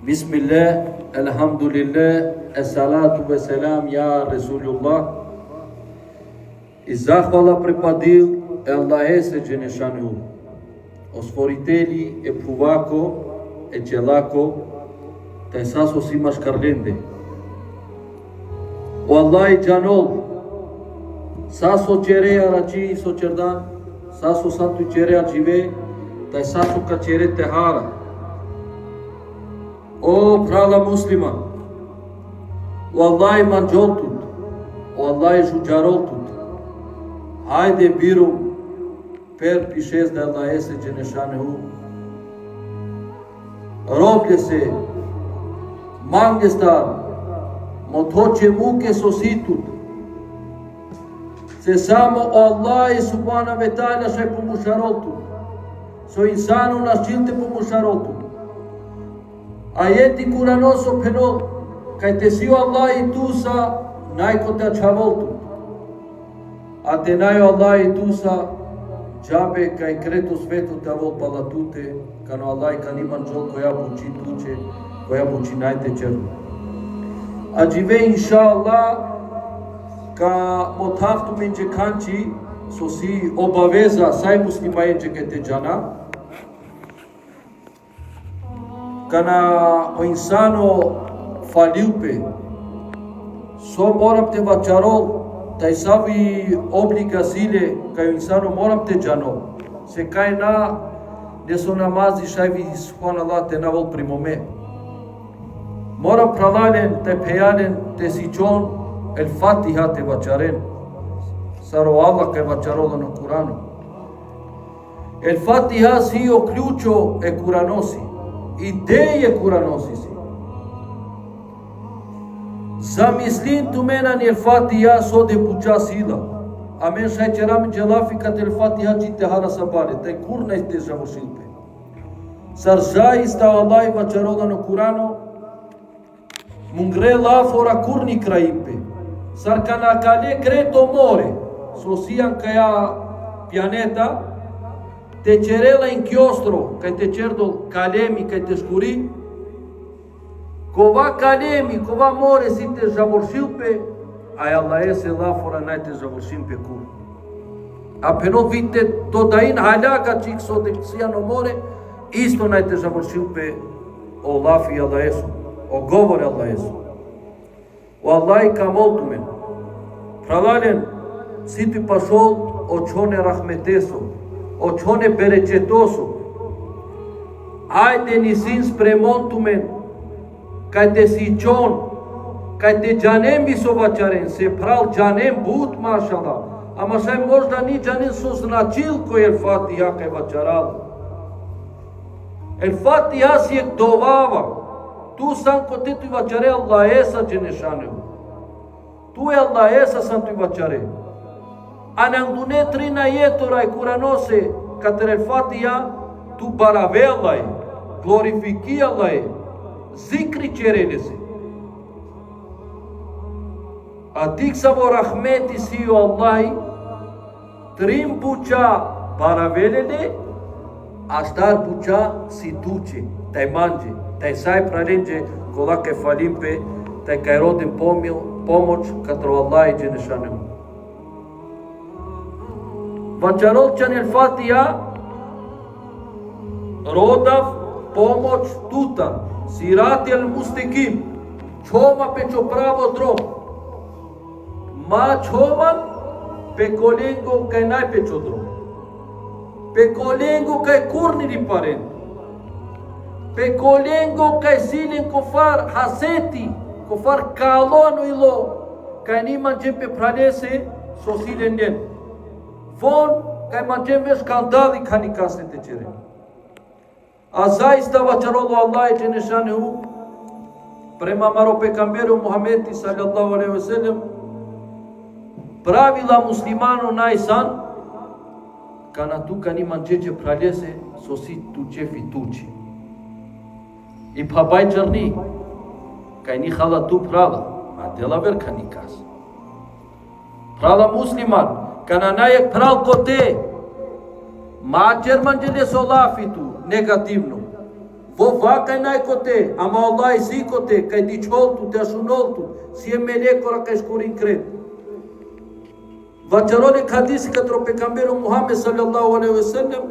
Bismillah, elhamdulillah, essalatu vesselam ya Resulullah. I zahvala pripadil Allahe se Đelešanu, o Stvoritelji e pruvako e Đelako, taj saso si maškarlende. O Allah i Đanol, saso Čereja rači so Čerdan, saso santu Čereja žive, taj saso ka Čere tehara. O prala musliman, o Allah i manjoltut, o Allah i žuđaroltut, hajde birum per pišez da Allah ese Đelešanu. Roblje se, mange star, motoče muke sositut, se samo Allah i subhanahu wa ta'ala šaj pomušaroltut, so insanu nas čilte pomušaroltut. Ajeti kuranoso penol, kaj te si Allah i tusa, najko te čavoltut. A te najo Allah i tusa, džabe kaj kreto svetu te avol palatute, kano Allah i kan iman džol koja buči tuče, koja buči najte černo. A džive inša Allah, ka motaftu menđe kanči, so si obaveza saj muslima enđe ke te džana, kana o insano faliupe, so moram te vačarol, taj savi oblika sile, kaj o insano moram te džano, se kaj na, ne so namazi šajvi subhanallah te navol primome. Moram pralalen, te pejalen, te sičon, el Fatiha te vačaren, saro Allah kaj vačarola na Kuranu. El Fatiha si o ključo e Kuranosi, ideje Kuranosi si. Zamislin tu menan el Fatiha so de puča sila. A men šaj čeram dželafi kat el Fatiha čite hara sabare, taj kurna iste žavošilpe. Sar zaista Allah i vačarola na Kurano, mungre la fora kurni kraimpe. Sar kana kale greto more, so sian kaja pianeta, te cerela in chiostro, kaj te cerdol kalemi, kaj te škuri, kova kalemi, kova more si te žavoršilpe, a Allah ese la fora naj te žavoršimpe kur. A peno vidite to da in haljaga čik so te sijano more, isto naj te žavoršilpe o lafi Allah esu, o govore Allah esu. O Allah i kamoltu men, pralalen, si ti pašol o čone rahmeteso, o čone berećetoso. Hajde nisin spremon tu men, kaj te si čon, kaj te džanem bi so vačaren, se pral džanem but mašala, ama šaj možda ni džanem so značil ko el Fatiha kaj vačaral. El Fatiha si ek dovava, tu sam ko te tu vačare Allah esa Đelešanu. Tu je Allah esa sam tu vačare. Anandune trina jetora i kuranose, kater el Fatiha, tu barave Allah, glorifiki Allah, zikri čerele se. A tik samo rahmeti si o Allah, trim puča baravelele, a štar puča si tuče, taj manđe, taj saj pralenđe, kolake falimpe, taj kaj rodin pomoć, katro Allah i Đelešanu. Vačarolčan el Fatiha, rodav pomoć tuta, sirati el mustikim, čoma pečo pravo drom, ma čoman pe kolengo kaj najpečo drom, pe kolengo kaj kurni riparen, pe kolengo kaj silin kofar haseti, kofar kalonu ilo, kaj niman džempe pralese, so silen njen. Von, kaj manđem veš kandali kani kasne te čere. A zaista vačarolo Allah i Đelešanu, prema maro pekamberu Muhammedi sallallahu alaihi wa sallam, pravila muslimano najsan, kana tu kani manđeđe praljese, so si tučefi tuči. I pa baj džarni, kaj ni hala tu prala, a dela ver kani kas. Prala musliman, kana najek pral ko te, mađer manđele so lafitu, negativno. Во вака најкоте, ама Allah и сикоте, кај дичолту, те шунолту, си е мелекора кај шкорин крет. Вачароле хадиси катро пекамберу Мухамед саллаллаху алейхи ве селлем,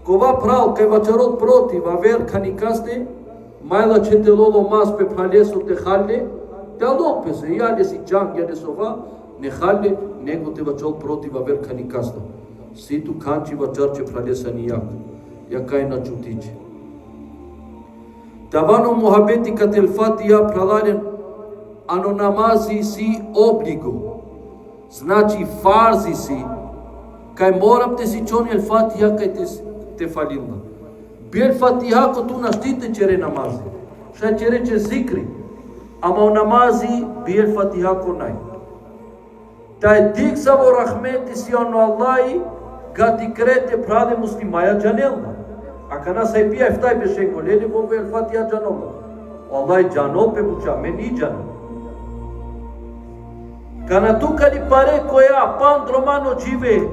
кова прал кај вачарол проти, ва вер каникасте, мајла чете лоло мас пе палесо те халле, те алок песе, јаде си джанг, јаде сова, не халле, него те вачарол проти, ва вер каникаста. Ситу канчи вачарче палеса ни јак, јакај на чутиче. Тавано мухабети кат ел фатиха пралален, ано намази си облиго. Значи фарзи си, кај морам те си чони ел фатиха кај те фалилна. Бел фатиха ко ту наштите чере намази. Ша чере че зикри. Ама о намази бел фатиха ко нај. Тај дик са во рахмети си ано Аллаи, гати крете праде муслимаја джанелна. А кана сај пија ефтај беше голели во бел фатиха джанолна. Аллаи джанол пе буча, мени джанол. Кана тука ли паре која пан дромано живе,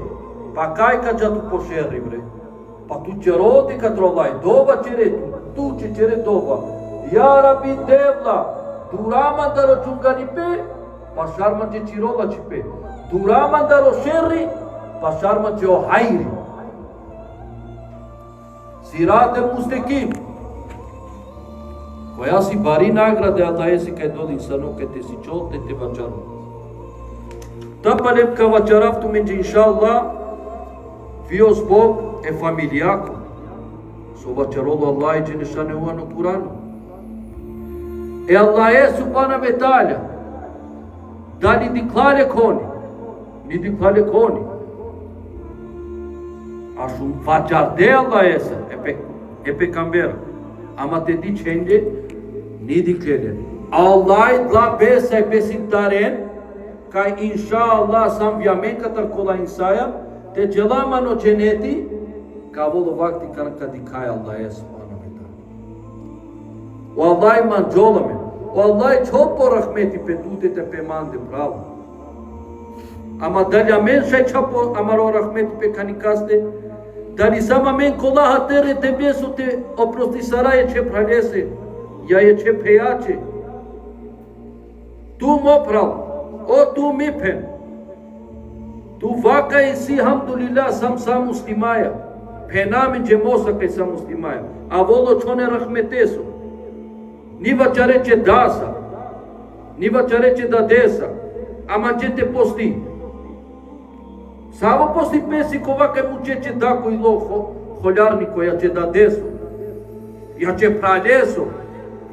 па кај каджа ту пошери бре. Па ту чероти кадролај, дова чере, ту чере дова. Ја раби девла, дураман даро чунгани пе, па шарман че чирола чипе. Дураман даро шерри, па шарман че о хајри. Сирате мустеким. Која си бари награде, а да еси кај доди сано, кај те си чолте, те вачару. Тапалем ка вачаравту менđe иншаллах, виос Бог е фамилијако. Со вачаролу Аллах и дженешане уано Курану. E Allah subhanahu ve taala da li diklare koni, ni diklare koni. Ashun fajarde Allah esa, e pejgamber. Ama te dicende, ni diklare. Allah la besa e besitaren, ka inshallah samviamen katar kola insaya, te jelamano ceneti, ka volo vakti ka dikaj Allah esa. Wallahi man jolame, wallahi chopo rahmeti pe tute te pe mande bravo. Ama dalja men shai chopo amaro rahmeti pe kanikaste, dali sama men kola hatere te beso te oprosti saraje che pralese, ja je che pejače. Tu mo prav, o tu mi pen. Tu vaka i si hamdulillah sam muslimaja, penamin je mosa kaj sam muslimaja, a volo čone rahmeteso. Ni vachare dasa, ni vachare da desa, ama ce te posti. Samo posti pesi kova kaj mu ce dako i lo holjarniko, ja ce da deso, ja ce praleso,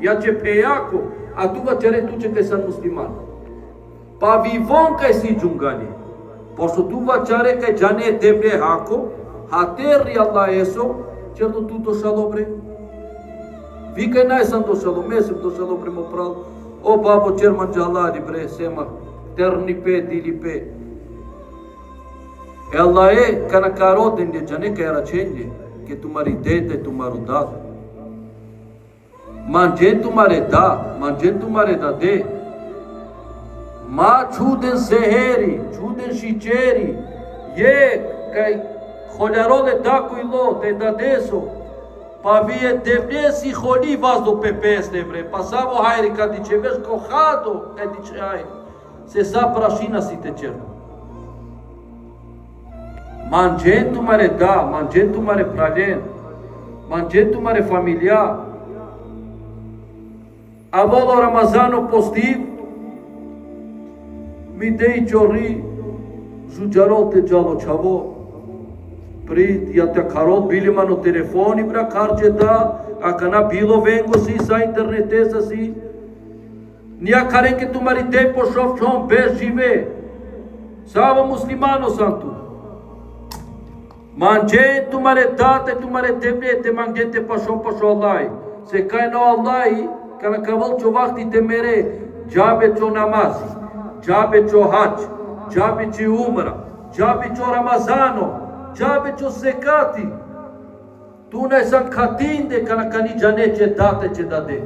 ja ce pejako, a tu vachare tu ce kaj san musliman. Pa vivon kaj si džungani, pošto tu vachare kaj jane debre hako, haterri Allah eso, certo tu to šalobre. Vika naj sam došalo, mesem došalo prema prav. O babo čerman džalari bre, sema, terni pe, dili pe. E Allah e, kana karoten je jane kaj račenje, ke tumari dete, tumaru da. Manjen tumare da, manjen tumare da de. Ma čuden zeheri, čuden šičeri, je, kaj holjarole dako i lo, te da deso. Pa vie devnesi holi vazdo pe peste bre, pa samo hajri kad dice veš kohado, kad dice hajri, se sa prašina si te černo. Manjentu mare da, manjentu mare praljen, manjentu mare familia. A volo Ramazano postiv, mi dei čori, žuđarol te džalo čavo, Prit, ja te karol bili mano telefoni bra karče da, a kana bilo vengo si sa internetesa si. Nia karen ke tumari tempo šov čom bez žive. Savo muslimano sam tu. Manjen tumare tate, tumare temne, te manjen te pašom pašo Allahi. Se kaj no Allahi, kana kaval čo vakti te mere, džabe čo namazi, džabe čo hač, džabe čo umra, džabe čo Ramazano, džabe čo sekati, tu ne sam katinde kana kani džane će date će dade.